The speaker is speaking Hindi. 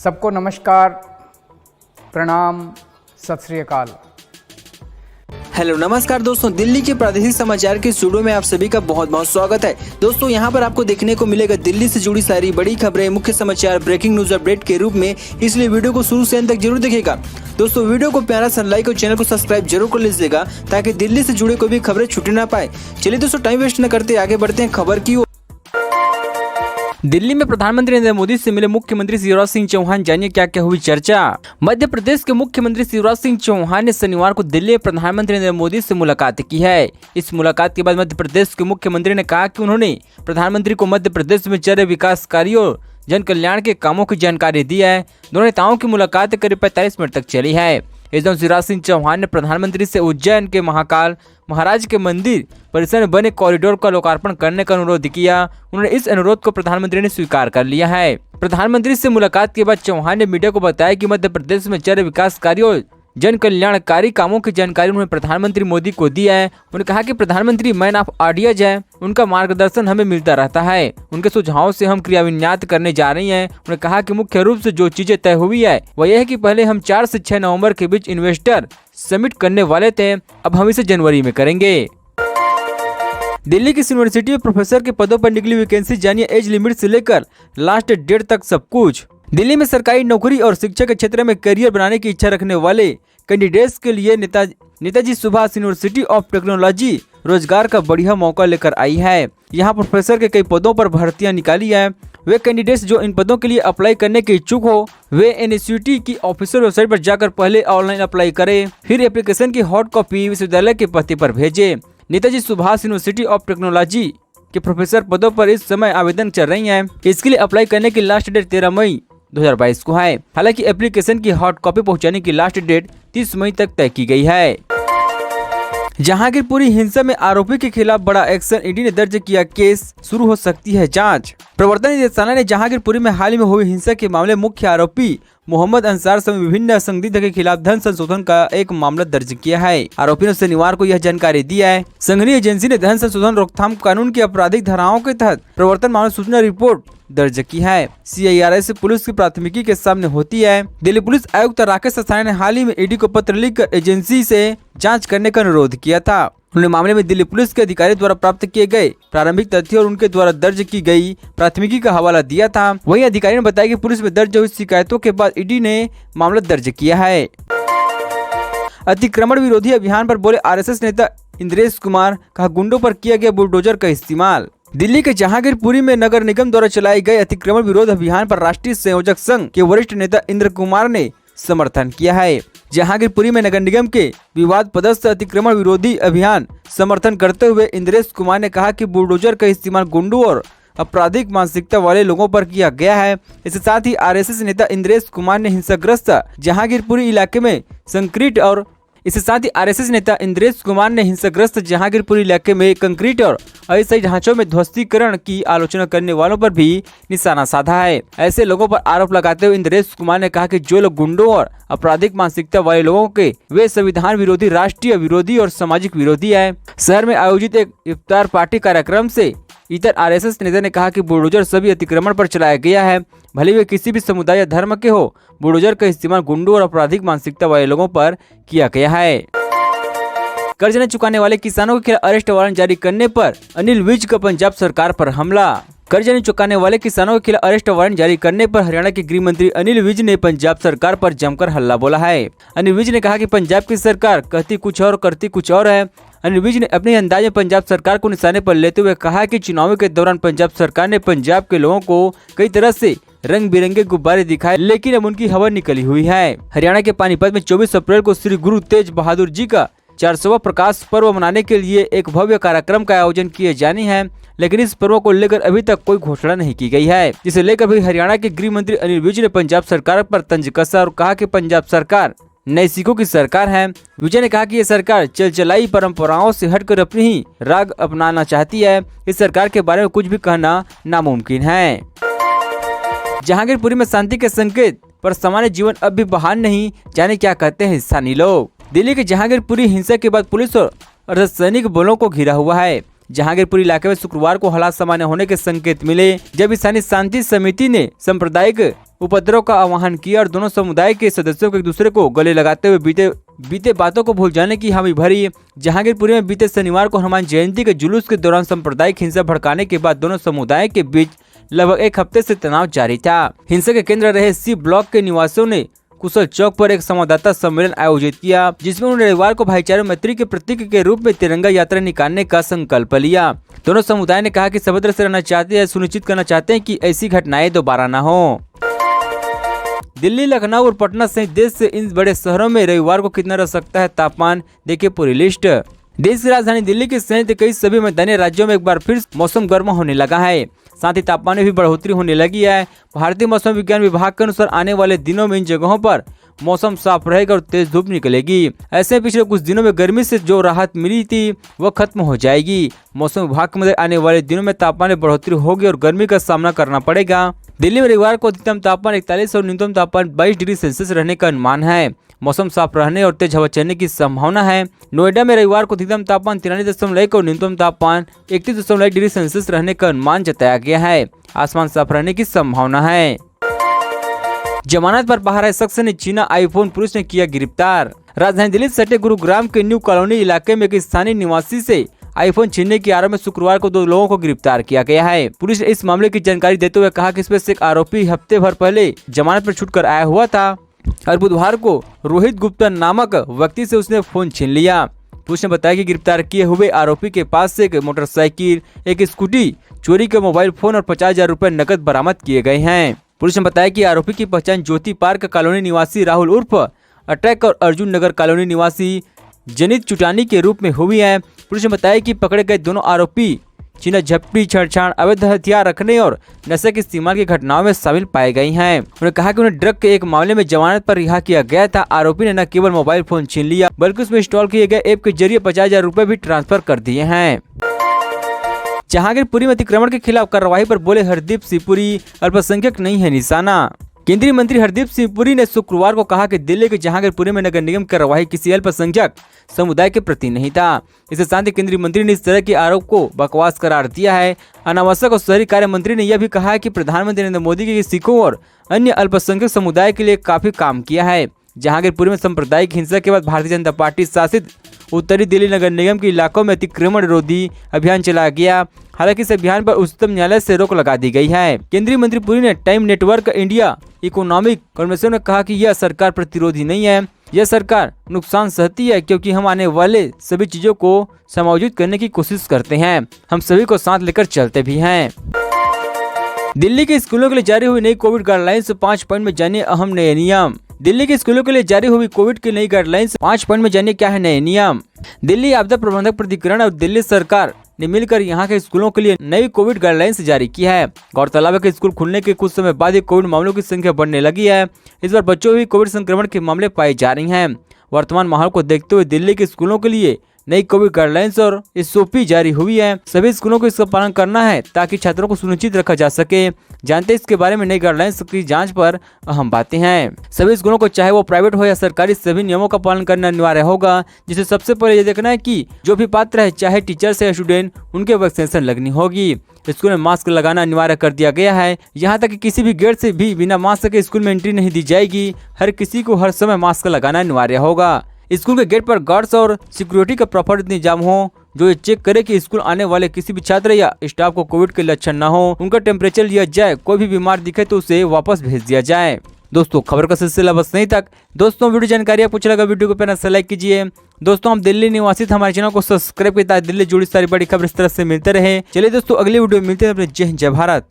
सबको नमस्कार, प्रणाम, सत श्री अकाल। हेलो नमस्कार दोस्तों, दिल्ली के प्रादेशिक समाचार के स्टूडियो में आप सभी का बहुत बहुत स्वागत है। दोस्तों यहाँ पर आपको देखने को मिलेगा दिल्ली से जुड़ी सारी बड़ी खबरें, मुख्य समाचार, ब्रेकिंग न्यूज अपडेट के रूप में, इसलिए वीडियो को शुरू से अंत तक जरूर देखिएगा। दोस्तों वीडियो को प्यारा सा लाइक और चैनल को सब्सक्राइब जरूर कर लीजिएगा ताकि दिल्ली से जुड़े कोई भी खबरें छूटे ना पाए। चलिए दोस्तों टाइम वेस्ट न करते आगे बढ़ते हैं खबर की ओर। दिल्ली में प्रधानमंत्री नरेंद्र मोदी से मिले मुख्यमंत्री शिवराज सिंह चौहान, जानिए क्या क्या हुई चर्चा। मध्य प्रदेश के मुख्यमंत्री शिवराज सिंह चौहान ने शनिवार को दिल्ली में प्रधानमंत्री नरेंद्र मोदी से मुलाकात की है। इस मुलाकात के बाद मध्य प्रदेश के मुख्यमंत्री ने कहा कि उन्होंने प्रधानमंत्री को मध्य प्रदेश में चल रहे विकास कार्यों और जन कल्याण के कामों की जानकारी दी है। दोनों नेताओं की मुलाकात करीब 45 मिनट तक चली है। इस दौरान शिवराज सिंह चौहान ने प्रधानमंत्री से उज्जैन के महाकाल महाराज के मंदिर परिसर में बने कॉरिडोर का लोकार्पण करने का अनुरोध किया। उन्होंने इस अनुरोध को प्रधानमंत्री ने स्वीकार कर लिया है। प्रधानमंत्री से मुलाकात के बाद चौहान ने मीडिया को बताया कि मध्य प्रदेश में चल रहे विकास कार्यों जन कल्याणकारी कामों की जानकारी उन्होंने प्रधानमंत्री मोदी को दी है। उन्होंने कहा कि प्रधानमंत्री मैन ऑफ आइडियाज है, उनका मार्गदर्शन हमें मिलता रहता है, उनके सुझावों से हम क्रियान्वित करने जा रही हैं। उन्होंने कहा कि मुख्य रूप से जो चीजें तय हुई है वह यह है कि पहले हम 4 से 6 नवंबर के बीच इन्वेस्टर समिट करने वाले थे, अब हम इसे जनवरी में करेंगे। दिल्ली की यूनिवर्सिटी में प्रोफेसर के पदों पर निकली वैकेंसी, जानिए एज लिमिट से लेकर लास्ट डेट तक सब कुछ। दिल्ली में सरकारी नौकरी और शिक्षा के क्षेत्र में करियर बनाने की इच्छा रखने वाले कैंडिडेट्स के लिए Netaji Subhash university of technology रोजगार का बढ़िया मौका लेकर आई है। यहाँ प्रोफेसर के कई पदों पर भर्तियां निकाली है। वे कैंडिडेट्स जो इन पदों के लिए अप्लाई करने के इच्छुक हो वे एनएसयूटी की ऑफिशियल वेबसाइट पर जाकर पहले ऑनलाइन अप्लाई करें, फिर एप्लीकेशन की हॉट कॉपी विश्वविद्यालय के पते पर भेजें। Netaji Subhash university of technology के प्रोफेसर पदों पर इस समय आवेदन चल रही हैं। इसके लिए अप्लाई करने की लास्ट डेट 13 मई 2022 को है। हालांकि एप्लीकेशन की हॉट कॉपी पहुंचाने की लास्ट डेट 30 मई तक तय की गई है। जहांगीरपुरी हिंसा में आरोपी के खिलाफ बड़ा एक्शन, ईडी ने दर्ज किया केस, शुरू हो सकती है जांच। प्रवर्तन निदेशालय ने जहांगीरपुरी में हाल ही में हुई हिंसा के मामले मुख्य आरोपी मोहम्मद अंसार समेत विभिन्न संदिग्ध के खिलाफ धन संशोधन का एक मामला दर्ज किया है। आरोपी ने शनिवार को यह जानकारी दी है। संघीय एजेंसी ने धन संशोधन रोकथाम कानून की आपराधिक धाराओं के तहत प्रवर्तन मामले सूचना रिपोर्ट दर्ज की है। CIRI से पुलिस की प्राथमिकी के सामने होती है। दिल्ली पुलिस आयुक्त राकेश अस्थाना ने हाल ही में ईडी को पत्र लिखकर एजेंसी से जांच करने का अनुरोध किया था। उन्होंने मामले में दिल्ली पुलिस के अधिकारी द्वारा प्राप्त किए गए प्रारंभिक तथ्य और उनके द्वारा दर्ज की गई प्राथमिकी का हवाला दिया था। वहीं अधिकारी ने बताया कि पुलिस में दर्ज हुई शिकायतों के बाद ईडी ने मामला दर्ज किया है। अतिक्रमण विरोधी अभियान पर बोले RSS नेता इंद्रेश कुमार, कहा गुंडों पर किया गया बुलडोजर का इस्तेमाल। दिल्ली के जहांगीरपुरी में नगर निगम द्वारा चलाए गए अतिक्रमण विरोध अभियान पर राष्ट्रीय संयोजक संघ के वरिष्ठ नेता इंद्र कुमार ने समर्थन किया है। जहांगीरपुरी में नगर निगम के विवाद पदस्थ अतिक्रमण विरोधी अभियान समर्थन करते हुए इंद्रेश कुमार ने कहा कि बुलडोजर का इस्तेमाल गुंडों और आपराधिक मानसिकता वाले लोगों पर किया गया है। इसके साथ ही RSS नेता इंद्रेश कुमार ने हिंसाग्रस्त जहांगीरपुरी इलाके में कंक्रीट और कंक्रीट और अस्थायी ढांचों में ध्वस्तीकरण की आलोचना करने वालों पर भी निशाना साधा है। ऐसे लोगों पर आरोप लगाते हुए इंद्रेश कुमार ने कहा कि जो लोग गुंडों और आपराधिक मानसिकता वाले लोगों के वे संविधान विरोधी, राष्ट्रीय विरोधी और सामाजिक विरोधी है। शहर में आयोजित एक इफ्तार पार्टी कार्यक्रम से इतर RSS नेता ने कहा कि बुलडोजर सभी अतिक्रमण पर चलाया गया है, भले वे किसी भी समुदाय या धर्म के हो। बुलडोजर का इस्तेमाल गुंडों और आपराधिक मानसिकता वाले लोगों पर किया गया है। कर्ज न चुकाने वाले किसानों के खिलाफ अरेस्ट वारंट जारी करने पर अनिल विज का पंजाब सरकार पर हमला। कर्ज नहीं चुकाने वाले किसानों के खिलाफ अरेस्ट वारंट जारी करने पर हरियाणा के गृह मंत्री अनिल विज ने पंजाब सरकार पर जमकर हल्ला बोला है। अनिल विज ने कहा कि पंजाब की सरकार कहती कुछ और करती कुछ और है। अनिल विज ने अपने अंदाज में पंजाब सरकार को निशाने पर लेते हुए कहा कि चुनावों के दौरान पंजाब सरकार ने पंजाब के लोगों को कई तरह से रंग बिरंगे गुब्बारे दिखाए, लेकिन अब उनकी हवा निकली हुई है। हरियाणा के पानीपत में 24 अप्रैल को श्री गुरु तेज बहादुर जी का 400वां प्रकाश पर्व मनाने के लिए एक भव्य कार्यक्रम का आयोजन किए जाने हैं, लेकिन इस पर्व को लेकर अभी तक कोई घोषणा नहीं की गई है, जिसे लेकर भी हरियाणा के गृह मंत्री अनिल विज ने पंजाब सरकार पर तंज कसा और कहा कि पंजाब सरकार नए सिखों की सरकार है। विजय ने कहा कि ये सरकार चलचलाई परंपराओं से हटकर अपनी ही राग अपनाना चाहती है। इस सरकार के बारे में कुछ भी कहना नामुमकिन है। जहांगीरपुरी में शांति के संकेत पर सामान्य जीवन अब भी बहाल नहीं, जाने क्या कहते हैं स्थानीय लोग। दिल्ली के जहांगीरपुरी हिंसा के बाद पुलिस और अर्धसैनिक बलों को घिरा हुआ है। जहांगीरपुर इलाके में शुक्रवार को हालात सामान्य होने के संकेत मिले, जब स्थानीय शांति समिति ने सांप्रदायिक उपद्रव का आह्वान किया और दोनों समुदाय के सदस्यों को एक दूसरे को गले लगाते हुए बीते बातों को भूल जाने की हामी भरी। जहांगीरपुरी में बीते शनिवार को हनुमान जयंती के जुलूस के दौरान सांप्रदायिक हिंसा भड़काने के बाद दोनों समुदाय के बीच लगभग एक हफ्ते से तनाव जारी था। हिंसा के केंद्र रहे सी ब्लॉक के निवासियों ने कुशल चौक पर एक संवाददाता सम्मेलन आयोजित किया, जिसमें उन्होंने रविवार को भाईचारा मैत्री के प्रतीक के रूप में तिरंगा यात्रा निकालने का संकल्प लिया। दोनों समुदाय ने कहा कि सभद्र से रहना चाहते हैं, सुनिश्चित करना चाहते हैं कि ऐसी घटनाएं दोबारा न हो। दिल्ली, लखनऊ और पटना सहित देश से इन बड़े शहरों में रविवार को कितना रह सकता है तापमान, देखिए पूरी लिस्ट। देश की राजधानी दिल्ली के सहित कई सभी मैदानी राज्यों में एक बार फिर मौसम गर्म होने लगा है, साथ ही तापमान में भी बढ़ोतरी होने लगी है। भारतीय मौसम विज्ञान विभाग के अनुसार आने वाले दिनों में इन जगहों पर मौसम साफ रहेगा और तेज धूप निकलेगी। ऐसे पिछले कुछ दिनों में गर्मी से जो राहत मिली थी वह खत्म हो जाएगी। मौसम विभाग के मुताबिक आने वाले दिनों में तापमान में बढ़ोतरी होगी और गर्मी का सामना करना पड़ेगा। दिल्ली में रविवार को अधिकतम तापमान 41 और न्यूनतम तापमान 22 डिग्री सेल्सियस रहने का अनुमान है। मौसम साफ रहने और तेज हवा चलने की संभावना है। नोएडा में रविवार को अधिकतम तापमान 43.1 और न्यूनतम तापमान 31.1 डिग्री सेल्सियस रहने का अनुमान जताया गया है। आसमान साफ रहने की संभावना है। जमानत पर बाहर आए शख्स ने छीना आईफोन, पुलिस ने किया गिरफ्तार। राजधानी दिल्ली सटे गुरुग्राम के न्यू कॉलोनी इलाके में एक स्थानीय निवासी से आईफोन छीनने के आरोप में शुक्रवार को 2 लोगों को गिरफ्तार किया गया है। पुलिस ने इस मामले की जानकारी देते हुए कहा कि इसमें से एक आरोपी हफ्ते भर पहले जमानत पर छूटकर आया हुआ था और बुधवार को रोहित गुप्ता नामक व्यक्ति से उसने फोन छीन लिया। पुलिस ने बताया कि गिरफ्तार किए हुए आरोपी के पास से एक मोटरसाइकिल, एक स्कूटी, चोरी के मोबाइल फोन और 50,000 रुपए नकद बरामद किए गए हैं। पुलिस ने बताया कि आरोपी की पहचान ज्योति पार्क कॉलोनी निवासी राहुल उर्फ अटैक और अर्जुन नगर कॉलोनी निवासी जनित चुटानी के रूप में हुई है। पुलिस ने बताया कि पकड़े गए दोनों आरोपी छीना झपटी, छेड़छाड़, अवैध हथियार रखने और नशे के इस्तेमाल की घटनाओं में शामिल पाए गए हैं। उन्होंने कहा कि उन्हें ड्रग के एक मामले में जमानत पर रिहा किया गया था। आरोपी ने न केवल मोबाइल फोन छीन लिया बल्कि उसमें इंस्टॉल किए गए ऐप के जरिए 50,000 रुपए भी ट्रांसफर कर दिए हैं। जहांगीरपुरी में अतिक्रमण के खिलाफ कार्रवाई पर बोले हरदीप सिंह पुरी, अल्पसंख्यक नहीं है निशाना। केंद्रीय मंत्री हरदीप सिंह पुरी ने शुक्रवार को कहा कि दिल्ली के जहांगीरपुरी में नगर निगम की कार्रवाई किसी अल्पसंख्यक समुदाय के प्रति नहीं था। इसके साथ ही केंद्रीय मंत्री ने इस तरह के आरोप को बकवास करार दिया है। अनावश्यक और शहरी कार्य मंत्री ने यह भी कहा है कि प्रधानमंत्री नरेंद्र मोदी के सिखों और अन्य अल्पसंख्यक समुदाय के लिए काफी काम किया है। जहांगीरपुरी में सांप्रदायिक हिंसा के बाद भारतीय जनता पार्टी शासित उत्तरी दिल्ली नगर निगम के इलाकों में अतिक्रमण रोधी अभियान चलाया गया। हालांकि इस अभियान पर उच्चतम न्यायालय से रोक लगा दी गई है। केंद्रीय मंत्री पुरी ने time network India economic convention में कहा कि यह सरकार प्रतिरोधी नहीं है, यह सरकार नुकसान सहती है क्योंकि हम आने वाले सभी चीजों को समायोजित करने की कोशिश करते हैं। हम सभी को साथ लेकर चलते भी हैं। दिल्ली के स्कूलों के लिए जारी हुई नई कोविड गाइडलाइंस 5 पॉइंट में जानिए अहम नए नियम। दिल्ली के स्कूलों के लिए जारी हुई कोविड की नई गाइडलाइंस 5 पॉइंट में जानिए क्या है नए नियम। दिल्ली आपदा प्रबंधक प्राधिकरण और दिल्ली सरकार ने मिलकर यहां के स्कूलों के लिए नई कोविड गाइडलाइंस जारी की है। गौरतलब है कि स्कूल खुलने के कुछ समय बाद ही कोविड मामलों की संख्या बढ़ने लगी है। इस बार बच्चों में भी कोविड संक्रमण के मामले पाए जा रहे हैं। वर्तमान माहौल को देखते हुए दिल्ली के स्कूलों के लिए नई कोविड गाइडलाइंस और एसओपी जारी हुई है। सभी स्कूलों को इसका पालन करना है ताकि छात्रों को सुनिश्चित रखा जा सके। जानते हैं इसके बारे में नई गाइडलाइंस की जांच पर अहम बातें हैं। सभी स्कूलों को चाहे वो प्राइवेट हो या सरकारी सभी नियमों का पालन करना अनिवार्य होगा, जिसे सबसे पहले ये देखना है कि जो भी पात्र है चाहे टीचर्स या स्टूडेंट उनके वैक्सीनेशन लगनी होगी। स्कूल में मास्क लगाना अनिवार्य कर दिया गया है। यहाँ तक कि किसी भी गेट से भी बिना मास्क के स्कूल में एंट्री नहीं दी जाएगी। हर किसी को हर समय मास्क लगाना अनिवार्य होगा। स्कूल के गेट पर गार्ड्स और सिक्योरिटी का प्रॉपर इंतजाम हो जो ये चेक करे कि स्कूल आने वाले किसी भी छात्र या स्टाफ को कोविड के लक्षण न हो, उनका टेम्परेचर लिया जाए, कोई भी बीमार दिखे तो उसे वापस भेज दिया जाए। दोस्तों खबर का सिलसिला बस नहीं तक। दोस्तों वीडियो जानकारी आपको अच्छा लगा वीडियो को पहले लाइक कीजिए। दोस्तों हम दिल्ली निवासी हमारे चैनल को सब्सक्राइब कीजिए ताकि दिल्ली जुड़ी सारी बड़ी खबर इस तरह से मिलते रहे। चलिए दोस्तों अगली वीडियो में मिलते हैं। अपने जय हिंद जय भारत।